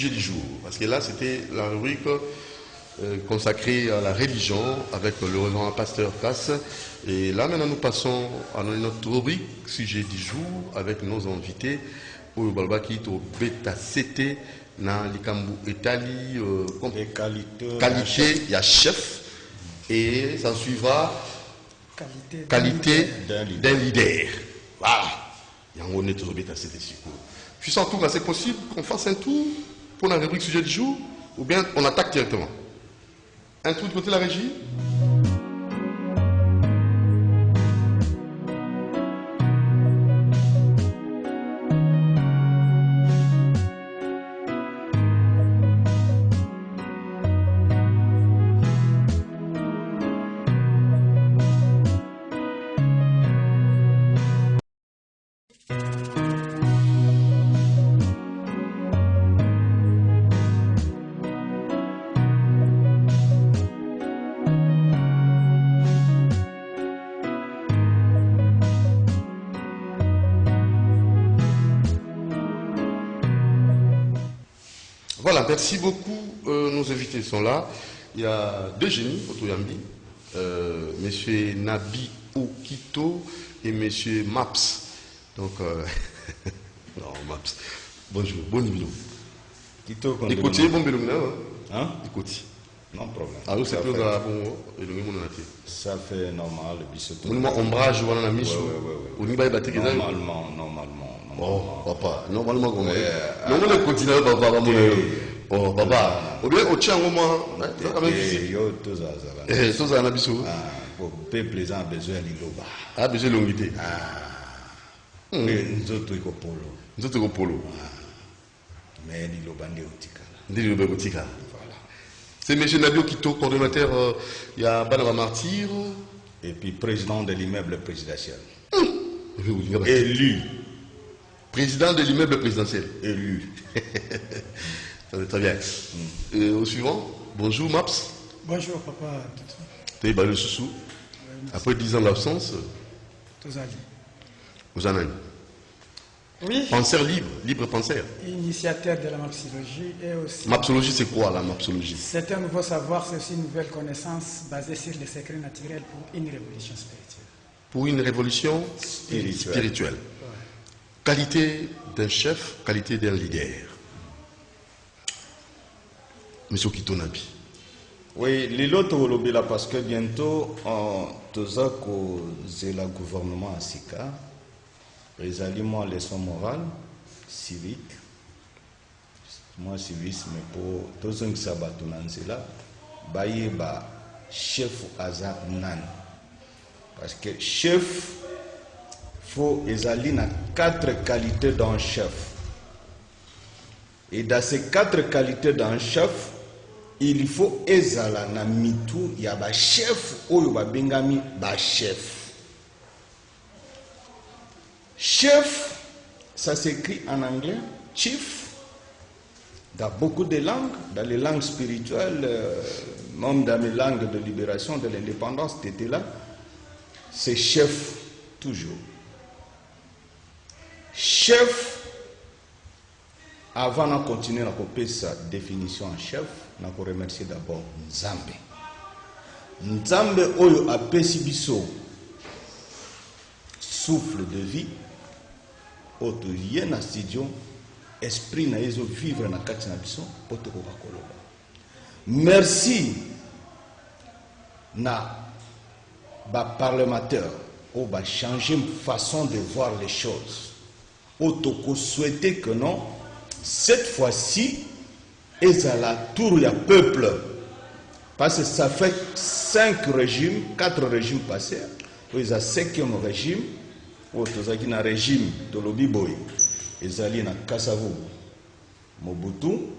Du jour, parce que là c'était la rubrique consacrée à la religion avec le révérend pasteur Casse. Et là maintenant nous passons à notre rubrique sujet du jour avec nos invités pour le balbaki to beta CT na likambu etali qualité ya chef et ça suivra qualité d'un leader. Voilà. Et on est toujours beta CT sur. Je sens tout, c'est possible qu'on fasse un tour pour la rubrique sujet du jour, ou bien on attaque directement. Un tour de côté de la régie. Voilà, merci beaucoup. Nos invités sont là. Il y a deux génies, Otoyambi, monsieur Nabi Okito et monsieur Maps. Donc, non, Maps. Bonjour, bon numéro. Kito, écoutez, bon béloum, hein? Écoutez. Non problème. Alors, c'est plus grave, bon, ça fait normal, le bisotto. On ombrage, on a mis sur. On y va battre normalement. Oh, papa, normalement, on est. Non, on est continué, papa, oh, papa. Ou bien, au tien, au moins. Yo, tous ça, on a bisou. Pour peuple, les gens ont besoin de l'Iloba. Ah, besoin de l'ongité. Nous autres, nous autres, polo. Mais l'Iloba, L'Iloba, voilà. C'est M. Nabi Okito, coordonnateur, il y a Banava Martyr. Et puis président de l'immeuble présidentiel. Élu. Président de l'immeuble présidentiel. Élu. Très bien. Et au suivant, bonjour Maps. Bonjour papa. Tu es le sous. Après 10 ans d'absence, vous en avez. Oui. Penseur libre, libre penseur. Initiateur de la mapsologie et aussi. Mapsologie, c'est quoi la mapsologie? C'est un nouveau savoir, c'est aussi une nouvelle connaissance basée sur les secrets naturels pour une révolution spirituelle. Pour une révolution spirituelle. Ouais. Qualité d'un chef, qualité d'un leader. Monsieur Okito Nabi. Oui, l'autre là parce que bientôt, c'est le gouvernement à Sika. Résalement leçon morale, civique. Moi, civisme, pour tous ceux qui savent là, baye ba chef aza nan. Parce que chef, faut ezali na 4 qualités d'un chef. Et dans ces 4 qualités d'un chef, il faut ezala na mitu ya ba chef oyo ba bengami ba chef. Chef, ça s'écrit en anglais, chief, dans beaucoup de langues, dans les langues spirituelles, même dans les langues de libération, de l'indépendance, c'était là, c'est chef, toujours. Chef, avant de continuer à copier sa définition en chef, on a remercier d'abord Nzambe. Nzambe oyo apesi biso souffle de vie. Oto yena studio esprit na yezo vivre na kati na biso poto ko bakoloba. Merci na ba parlementaire o ba changer façon de voir les choses. Oto ko souhaiter que non cette fois-ci ezala tour ya peuple parce que ça fait 5 régimes, 4 régimes passés. Ils a 5e régime. Tozaki na régime de l'Obiboy, ezali na Kasavu, Mobutu,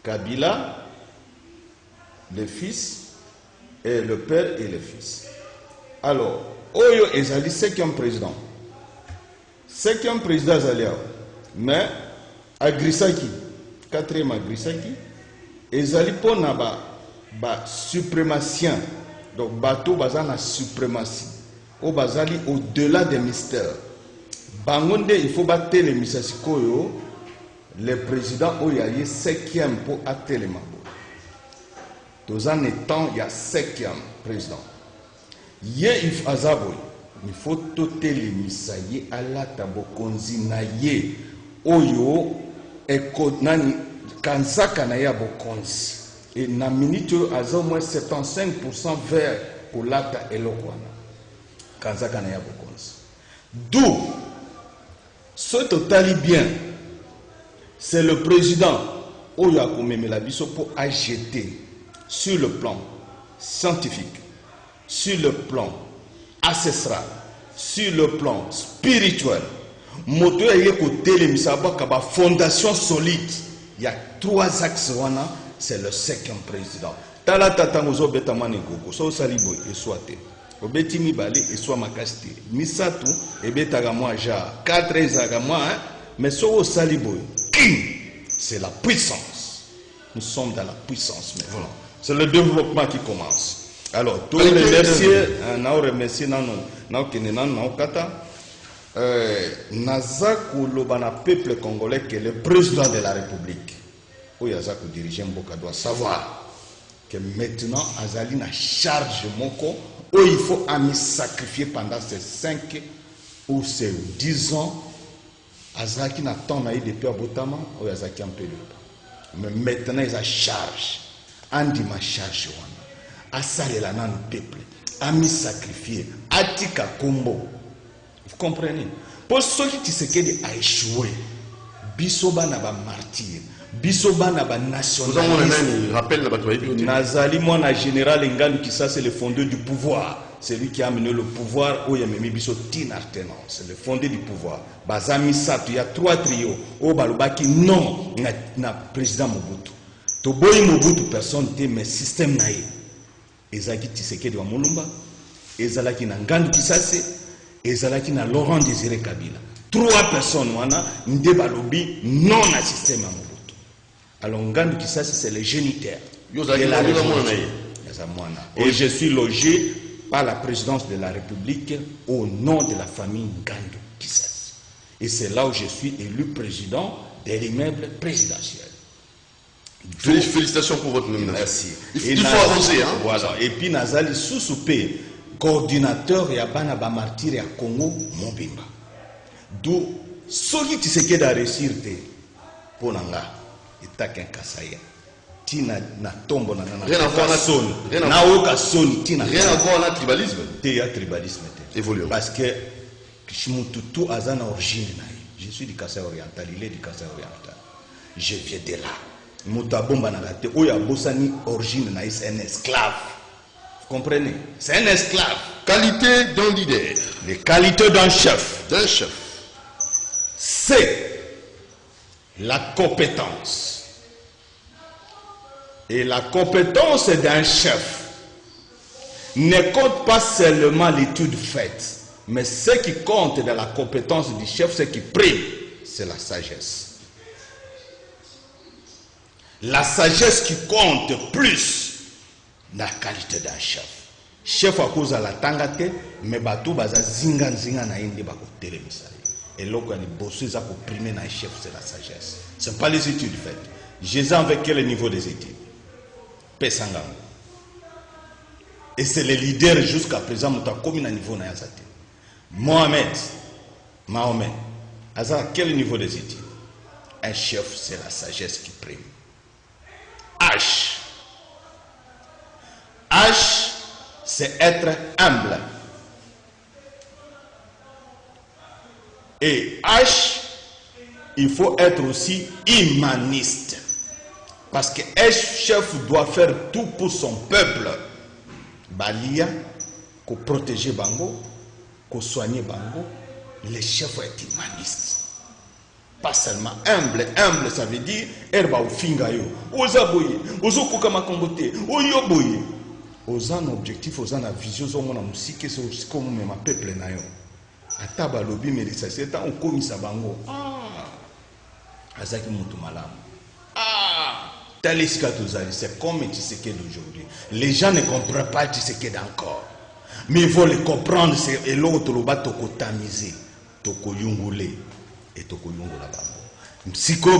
Kabila, le fils, et le père et le fils. Alors, Oyo ezali 5e président. 5e président ezali, mais Agrisaki, 4e Agrisaki, ezali po na ba suprémacien, donc bateau bazana suprématie. Au bazali au-delà des mystères. Bangonde, il faut battre les misasikoyo le président Oyaye 5e pour Atelema. Tous en étant, il y a 5e président. Il faut tout éliminer à la tabokonzi na ye oyo ekonani kanzaka na ya bokonzi et na minute à au moins 75% vers kolata elokwana kanzaka na ya bokonzi. D'où ce total bien, c'est le président oyo akomemela biso pour agiter sur le plan scientifique, sur le plan ancestral, sur le plan spirituel. Moto ya côté les misabaka ba fondation solide. Il y a 3 axes wana, c'est le 5e président. Tala tatangozo betamane gogo so salibo et soite. Obeti mibale et soit makasti. Misatu et betaga moi ja 4 ezaga moi mais so salibo c'est la puissance. Nous sommes dans la puissance maintenant. C'est le développement qui commence. Alors, tous les remercier, Nazako Lobana peuple congolais qui est le président de la République. Oyazako dirigeant Mboka doit savoir que maintenant Azali na charge moko où il faut me sacrifier pendant ces 5 ou ces 10 ans. Azaki na temps na depuis Abotama, Oyazaki un peu de mais maintenant il a charge. Andi ma charge wana. Asalela na le peuple. A me sacrifier. Atika kombo. Vous comprenez? Pour ceux qui Tshisekedi a échoué, Bisoba n'a pas martyr, Bisoba n'a pas nationaliste. Nazali Mwana général Ngandu Kisa, c'est le fondeur du pouvoir. C'est lui qui a amené le pouvoir au Yamemi Biso Tinartenon. C'est le fondeur du pouvoir. Bazami Sato, il y a 3 trios. Au Balubaki, non, na président Mobutu. Toboyi Mobutu, personne n'était, mais système naïe. Ezaki Tshisekedi wa Mulumba, Ezalaki na Ngandu Kisase, Ezalaki na Laurent Désiré Kabila. 3 personnes wana ndeba lobi non à système à Mobutu. Alors Ngandu Kisase c'est le géniteur. Et je suis logé par la présidence de la République au nom de la famille Ngandu Kisase. Et c'est là où je suis élu président de l'immeuble présidentiel. Félicitations pour votre nomination. Merci. Il faut avancer. Hein? Voilà. Et puis Nazali Soussoupé, coordinateur et Abana Bamartir et à Congo, Mobimba. D'où ce qui se queda réussir pour Nanga, et Taken Kasaya. Tina na tombo na rien à voir avec na oka son tina rien à voir avec le tribalisme. Il y a tribalisme. Évolue. Parce que Kishmututu a une origine. Je suis du Kassai oriental, il est du Kassai oriental. Je viens de là. Mutabomba na late oya bosani origine na c'est un esclave. Vous comprenez? C'est un esclave. Qualité d'un leader. Les qualités d'un chef. D'un chef. C'est la compétence. Et la compétence d'un chef ne compte pas seulement l'étude faite, mais ce qui compte dans la compétence du chef, ce qui prime, c'est la sagesse. La sagesse qui compte plus la qualité d'un chef. Chef à cause de la tangate, mais bateau baza zinga na indi bako télémisari. Et là, quand les bosses pour primer un chef, c'est la sagesse. Ce n'est pas les études faites. Jésus avec quel niveau des études? Pesangam. Et c'est les leaders jusqu'à présent qui ont commis un niveau na yazate. Mahomet, à quel niveau des études? Un chef, c'est la sagesse qui prime. H, c'est être humble. Et H, il faut être aussi humaniste. Parce qu'un chef doit faire tout pour son peuple. Balia, pour protéger Bango, pour soigner Bango, le chef est humaniste. Pas seulement humble. Humble, ça veut dire herba ou fingayo. Oza boye, ozo kokama kombote, oyo boye. Oza un objectif, oza na vision, oza mona musike, c'est aussi comme ma peuple na yo. Ataba lobi merisa, c'est tant on komisa bango. Azaki mutu malamu. C'est comme Tshisekedi d'aujourd'hui. Les gens ne comprennent pas Tshisekedi encore. Mais il faut le comprendre. Et l'autre, le bas toko tamiser, toko yungule et toko yungula bango. Psycho,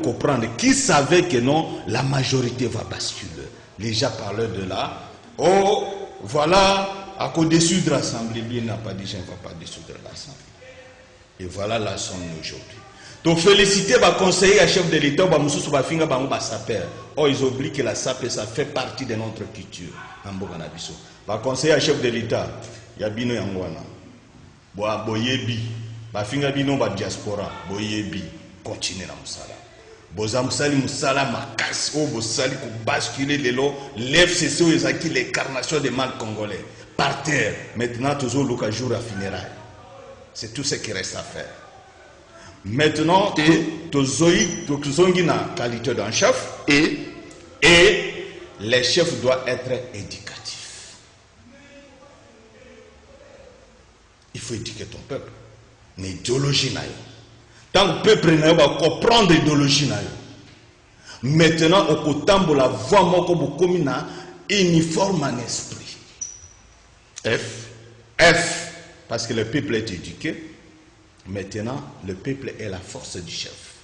comprendre qui savait que non, la majorité va basculer. Les gens parlaient de là. Oh, voilà, à au-dessus de l'Assemblée, bien n'a pas dit, je ne vais pas dissoudre l'Assemblée. Et voilà la somme aujourd'hui. Donc féliciter le conseiller à chef de l'État, oh, ils oublient que la SAP, ça fait partie de notre culture. Le conseiller à chef de l'État, il y a Bino Yangwana. Boyebi, Bafinga Bino ba diaspora, Boyebi, continuez la Moussala. Bozamsali Moussala Makas, oh, Bosali pour basculer les lots, l'FCC où ils acquis l'incarnation des mal congolais. Par terre, maintenant, toujours le jour à funérailles. C'est tout ce qui reste à faire. Maintenant, tu as qualité d'un chef et les chefs doivent être éducatifs. Il faut éduquer ton peuple. L'idéologie, tant que le peuple n'a pas comprendre l'idéologie, maintenant, au temps la voix, comme uniforme en esprit. F. Parce que le peuple est éduqué. Maintenant, le peuple est la force du chef.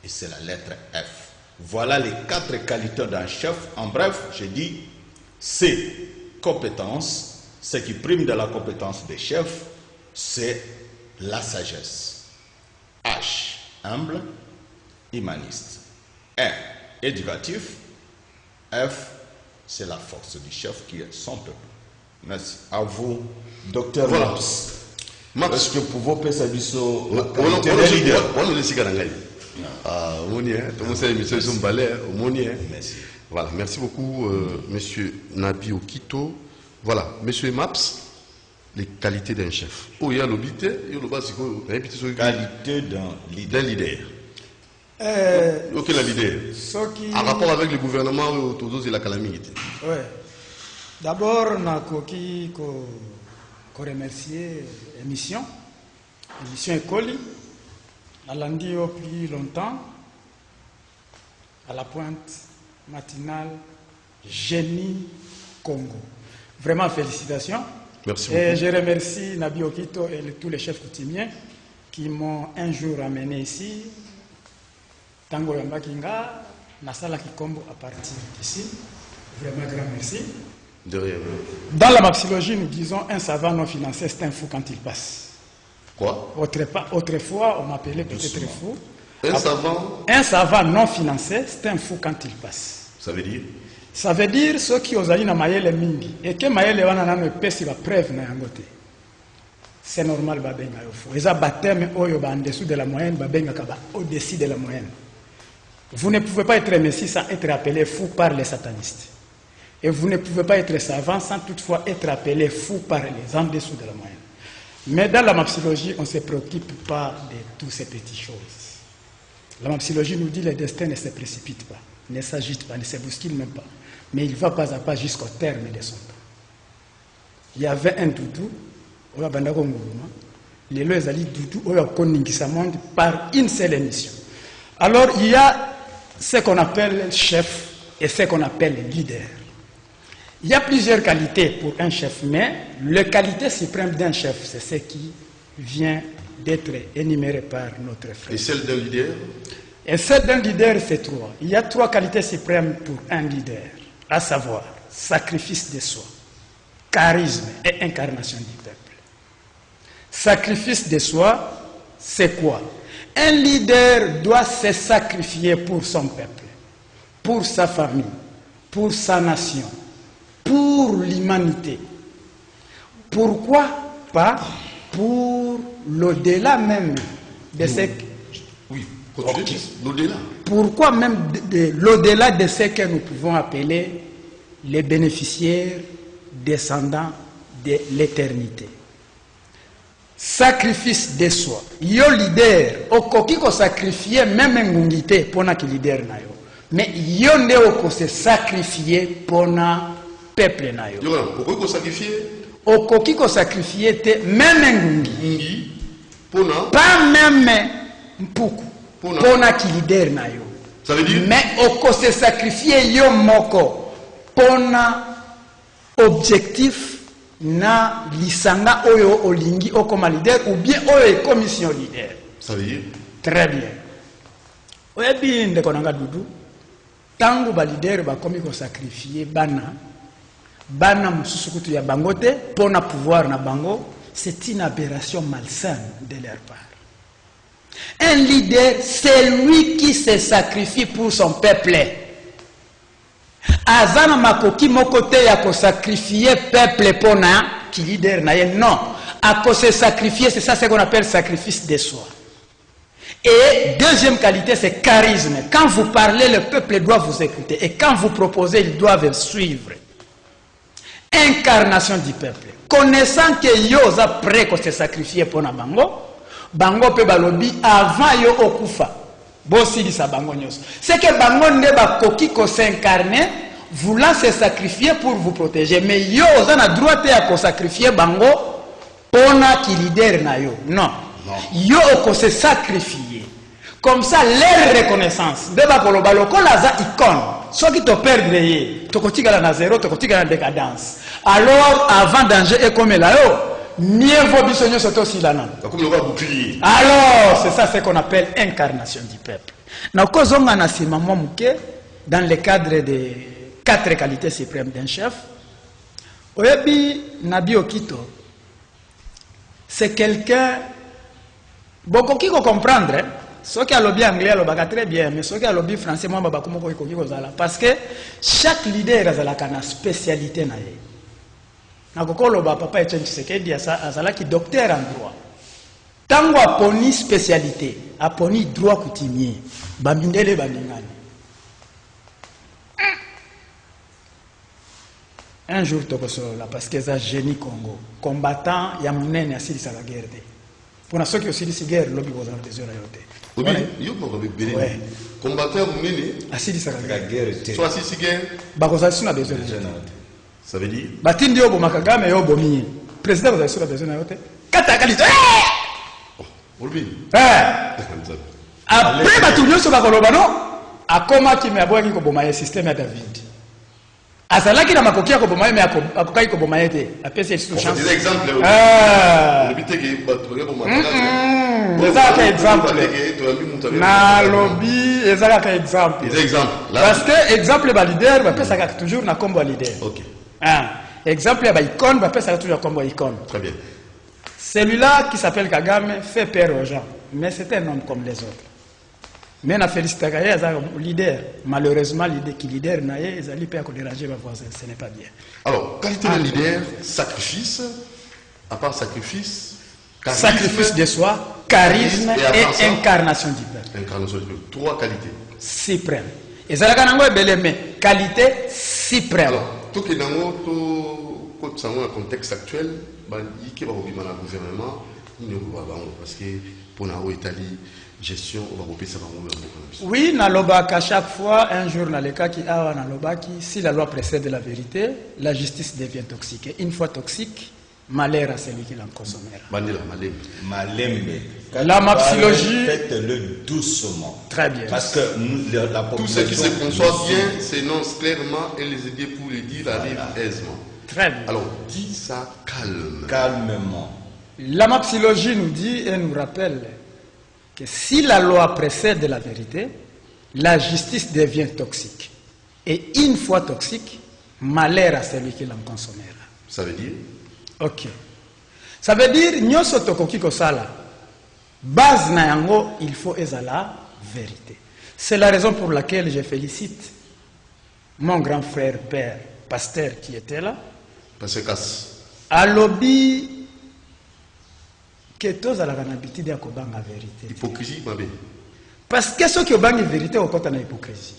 Et c'est la lettre F. Voilà les 4 qualités d'un chef. En bref, je dis C, compétence. Ce qui prime de la compétence des chefs, c'est la sagesse. H, humble, humaniste. R, éducatif. F, c'est la force du chef qui est son peuple. Merci. À vous, docteur Maps. Est-ce que pour vous, on voilà, merci beaucoup, monsieur Nabi Okito. Voilà, monsieur Maps, les qualités d'un chef. Oh, il y a l'obité, il y a le qualité d'un leader. Ok, la leader. En rapport avec le gouvernement autour de la calamité. Oui. D'abord, on a remercier l'émission Écoli. À lundi au plus longtemps, à la pointe matinale, Génie Congo. Vraiment félicitations. Merci beaucoup. Et je remercie Nabi Okito et tous les chefs coutumiers qui m'ont un jour amené ici, Tango Yambakinga, Nasala Kikombo à partir d'ici. Vraiment grand merci. De rien. Dans la maxillologie, nous disons un savant non financier, c'est un fou quand il passe. Quoi? Autrefois, on m'appelait peut-être fou. Un savant non financier, c'est un fou quand il passe. Ça veut dire? Ça veut dire ceux qui osent aller dans Maëlle Mingi et que Maëlle wana na pesi ba preuve na yangote. C'est normal ba benga yo fou. Eza baptême oyo ba en dessous de la moyenne, ba benga ka ba au-dessus de la moyenne. Vous ne pouvez pas être messie sans être appelé fou par les satanistes. Et vous ne pouvez pas être savant sans toutefois être appelé fou par les en dessous de la moyenne. Mais dans la maxillologie, on ne se préoccupe pas de toutes ces petites choses. La maxillologie nous dit que le destin ne se précipite pas, ne s'agite pas, ne se bouscule même pas. Mais il va pas à pas jusqu'au terme de son temps. Il y avait un doudou, les lois allaient doudou, monde par une seule émission. Alors il y a ce qu'on appelle chef et ce qu'on appelle leader. Il y a plusieurs qualités pour un chef, mais la qualité suprême d'un chef, c'est ce qui vient d'être énuméré par notre frère. Et celle d'un leader? Et celle d'un leader, c'est 3. Il y a 3 qualités suprêmes pour un leader, à savoir sacrifice de soi, charisme et incarnation du peuple. Sacrifice de soi, c'est quoi? Un leader doit se sacrifier pour son peuple, pour sa famille, pour sa nation, pour l'humanité. Pourquoi pas pour l'au-delà même de ce que... Oui, l'au-delà. Pourquoi même l'au-delà de ce que nous pouvons appeler les bénéficiaires descendants de l'éternité. Sacrifice de soi. Yo leader, okoki ko sacrifier même ngungité pona ki leader na yo. Mais yo ne oko se sacrifier pona peuple na yo. Okoki ko sacrifier? Okoki ko sacrifier te même ngungi. Pona? Pas même mpuku. Pona ki leader na yo. Ça veut dire? Mais oko se sacrifier yo moko pona objectif na lisanga oyo olingi okoma leader ou bien oyo commission leader. Ça veut dire? Très bien. oyebi ndeko nanga dudu tangu ba leader ba komi ko sacrifier bana mususu kutu ya bango te pona pouvoir na bango, c'est une aberration malsaine de leur part. Un leader, c'est lui qui se sacrifie pour son peuple. Azana makoki mokote ya ko sacrifier peuple pona qui leader na ye, non. À cause de sacrifier, c'est ça ce qu'on appelle sacrifice de soi. Et deuxième qualité, c'est charisme. Quand vous parlez, le peuple doit vous écouter. Et quand vous proposez, ils doivent suivre. Incarnation du peuple. Connaissant que yo a prêt qu'on se sacrifier pour na bango pe balobi avant yo okufa. Bosi di sa bango nyos. C'est que bango ne ba koki ko s'incarner, voulant se sacrifier pour vous protéger. Mais yo a droit à ko sacrifier bango pona ki leader na yo. Non. Yo ko se sacrifier. Comme ça, leur reconnaissance. Deba koloba lokola za icône. Soit qui te perdre ye, to kotika na zéro, to kotika na décadence. Alors, avant danger et comme là, mieux vaut bisogno soto silana. Alors, c'est ça ce qu'on appelle incarnation du peuple. Na kozonga na sima momuke dans le cadre des 4 qualités suprêmes d'un chef. Oyebi Nabi Okito, c'est quelqu'un beaucoup qui comprendre. Ceux qui ont le bien anglais, le très bien, mais ceux qui ont le bien français, moi, parce que chaque leader a une spécialité. Papa Etienne Tshisekedi a qui docteur en droit. Tango a poni spécialité, a poni droit coutumier, bamindele bandingani. Un jour, parce que c'est un génie Congo, combattant, il y a mon aîné assis à la guerre. Pour ceux qui ont aussi dit guerre, lobby vous en des heures. Oui, yo mo be bele. Combattant munene. Assis ça la guerre. Soit assis guerre. Ba ko suna besoin. Ça veut dire batindi yo bo makagame yo bo mi. Président vous suna besoin yote. Kata kalito. Olbi. Après batunyo so ba koloba no. Akoma ki me abwaki ko boma ye système ya David. Azalaki na makoki ko boma ye me akokai ko boma ye te. Apesi une chance. Des exemples. Olbi te ki batore boma. Ezaka exemple. Na lobby, ezaka exemple. Parce que exemple ba leader ba pesa toujours na combo leader. OK. Exemple ba icône ba pesa toujours combo icône. Très bien. Celui-là qui s'appelle Kagame fait peur aux gens, mais c'est un homme comme les autres. Mais na félicite Kagame ezaka leader. Malheureusement leader qui leader na ye ezali pe ko déranger ba voisin, ce n'est pas bien. Alors, qualité de leader, sacrifice, à part sacrifice, charisme, sacrifice de soi, charisme et incarnation du peuple. Incarnation du peuple. 3 qualités. Suprême. Et ça la mais qualité suprême. Alors, tout que dans le contexte actuel, il y a un gouvernement, parce que pour l'Italie, gestion, on va repérer ça. Oui, à chaque fois, un jour, dans le cas qui a si la loi précède la vérité, la justice devient toxique. Et une fois toxique, malheur à celui qui l'en consommera. La mapsychologie. Faites-le doucement. Très bien. Parce que la population. Tout ce qui se conçoit bien s'énonce clairement et les aider pour le dire arrive aisément. Très bien. Alors, dis ça calme. Calmement. La mapsychologie nous dit et nous rappelle que si la loi précède la vérité, la justice devient toxique. Et une fois toxique, malheur à celui qui l'en consommera. Ça veut dire? Ok. Ça veut dire, nyoso tokoki kosala. Base na yango, il faut ezala vérité. C'est la raison pour laquelle je félicite mon grand frère, père, pasteur qui était là. Parce que à lobby, que tous à la habitude à kobanga vérité. Hypocrisie, ma belle. Parce que ceux qui ont la vérité au côté de l'hypocrisie.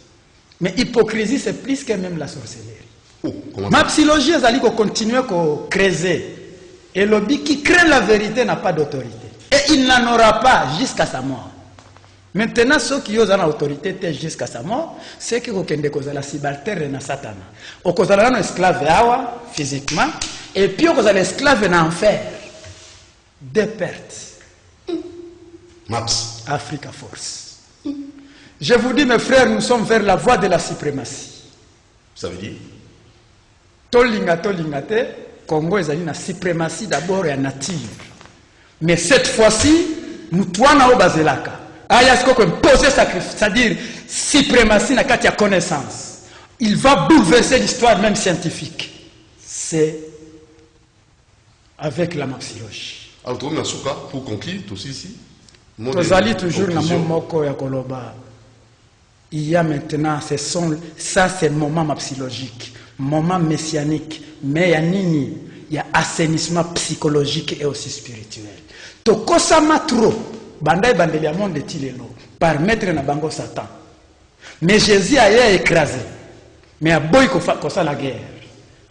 Mais hypocrisie, c'est plus que même la sorcellerie. Oh, ma psychologie, elle a continuer à creuser. Et le lobby qui crée la vérité n'a pas d'autorité. Et il n'en aura pas jusqu'à sa mort. Maintenant, ceux qui ont l'autorité jusqu'à sa mort, c'est que vous avez la subalterne na Satan. Vous avez un esclave physiquement, et puis vous avez l'esclave en enfer. Des pertes. Maps. Africa Force. Je vous dis, mes frères, nous sommes vers la voie de la suprématie. Ça veut dire? Tolingate, Congo est une suprématie d'abord et en nature. Mais cette fois-ci, nous tournons au Bazelaka. aya siko imposer sacrifice, c'est-à-dire suprématie na kati ya connaissance. Il va bouleverser l'histoire même scientifique. C'est avec la maxillologie. Alors, pour conclure, aussi ici, Tozali toujours na moko ya koloba. Il y a maintenant, ça c'est le moment maxillologique, moment messianique, mais il y a nini, il y a assainissement psychologique et aussi spirituel. Tokosama trop, bandai bandeli ya monde tilelo, par maître na bango Satan. Mais Jésus a écrasé. Mais a boy kosa la guerre.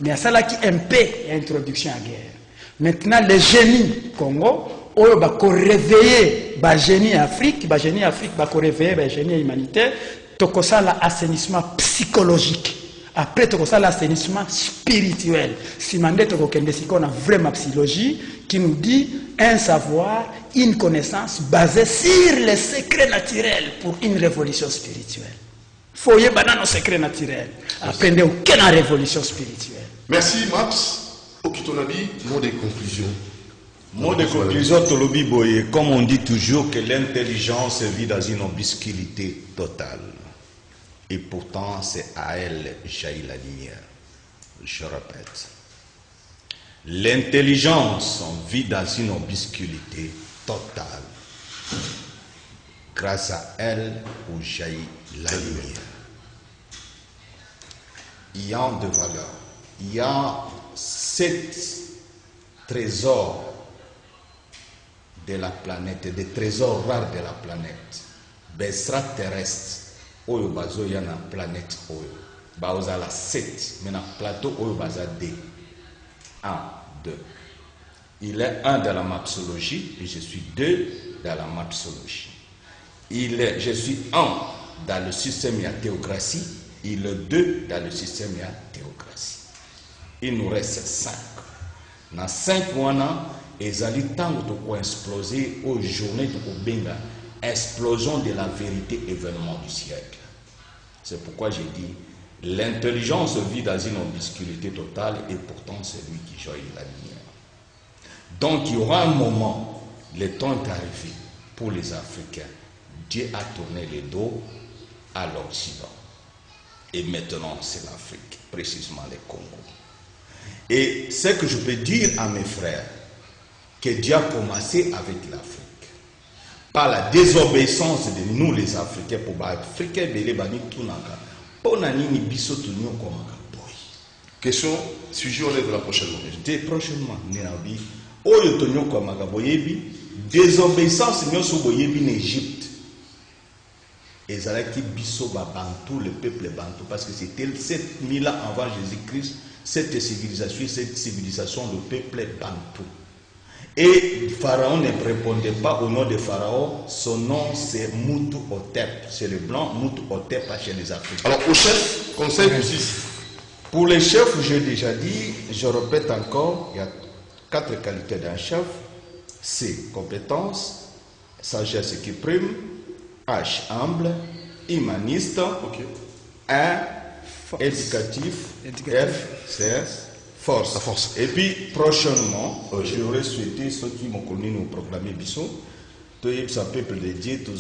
Mais à ça là qui MP introduction à guerre. Maintenant les génies Congo, oyo ba ko réveiller ba génie Afrique, ba ko réveiller ba génie humanitaire, tokosa la assainissement psychologique. Après tokosa la assainissement spirituel. Si mandé toko kende siko na vraie psychologie qui nous dit un savoir, une connaissance basée sur les secrets naturels pour une révolution spirituelle. Faut y avoir nos secrets naturels. Apprenez aucune révolution spirituelle. Merci Max. Okitonabi, mot de conclusion. Mot de conclusion, Tolobi Boye, comme on dit toujours que l'intelligence vit dans une obscurité totale. Et pourtant, c'est à elle jaillit la lumière. Je répète. L'intelligence vit dans une obscurité totale. Grâce à elle, où jaillit la lumière. Il y a de valeur. Il y a 7 trésors de la planète, des trésors rares de la planète. Extraterrestres. Oyo bazo ya na planète oyo. Baoza la 7. Mais na plateau oyo baza 2. 1, 2. Il est 1 dans la mapsologie et je suis 2 dans la mapsologie. Je suis 1 dans le système de la théocratie, il est 2 dans le système de la théocratie. Il nous reste 5. Dans 5 mois, ils allaient tant de exploser aux journées de Benga, explosion de la vérité, événement du siècle. C'est pourquoi j'ai dit, l'intelligence vit dans une obscurité totale et pourtant c'est lui qui jaillit la lumière. Donc il y aura un moment, le temps est arrivé pour les Africains. Dieu a tourné le dos à l'Occident. Et maintenant, c'est l'Afrique, précisément le Congo. Et ce que je peux dire à mes frères, que Dieu a commencé avec l'Afrique. Par la désobéissance de nous, les Africains, pour les Africains, Question, sujet, on est de la prochaine fois. Prochainement, désobéissance, nous sommes en Égypte. Et Zalaki Bisso Bantou, le peuple Bantou, parce que c'était 7000 ans avant Jésus-Christ, cette civilisation, le peuple Bantou. Et Pharaon ne répondait pas au nom de Pharaon, son nom c'est Moutou Hotep, c'est le blanc Moutou Hotep chez les Africains. Alors au chef, conseil justice. Pour les chefs, j'ai déjà dit, je répète encore, il y a 4 qualités d'un chef. C, compétence, sagesse qui prime, H, humble, humaniste, A, éducatif, F, CS, force. La force. Et puis, prochainement, j'aurais souhaité ceux qui m'ont connu nous proclamer Bisson, tout le peuple de Dieu, tout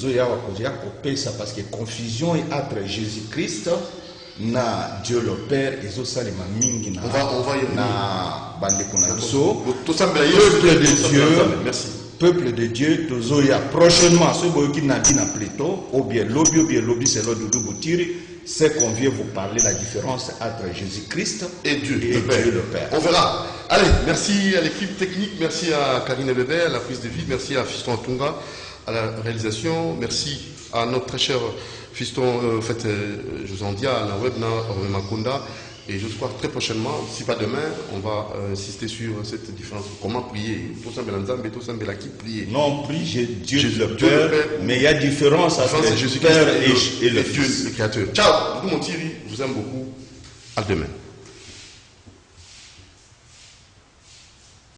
ça parce que confusion est entre Jésus-Christ, na Dieu le Père, et ça les mingi na. On va y na bande konabiso. Tout ça, peuple de Dieu. Merci. Peuple de Dieu, Tozoya. Prochainement, ce qui n'a dit na Platon, ou bien lobby, c'est l'autre de Boutiri. C'est qu'on vient vous parler la différence entre Jésus-Christ et Dieu le Père. On verra. Allez, merci à l'équipe technique, merci à Karine Bébé, à la prise de vie, merci à Fiston Atunga, à la réalisation, merci à notre très cher Fiston, Josandia, à la web, à Makunda. Et je crois que très prochainement, si pas demain, on va insister sur cette différence. Comment prier? Tout ça, tout ça, qui prier. Non, prie Dieu le Père, mais il y a différence entre Jésus Père et le Fils. Dieu, le Créateur. Ciao, mon Thierry, je vous aime beaucoup. À demain.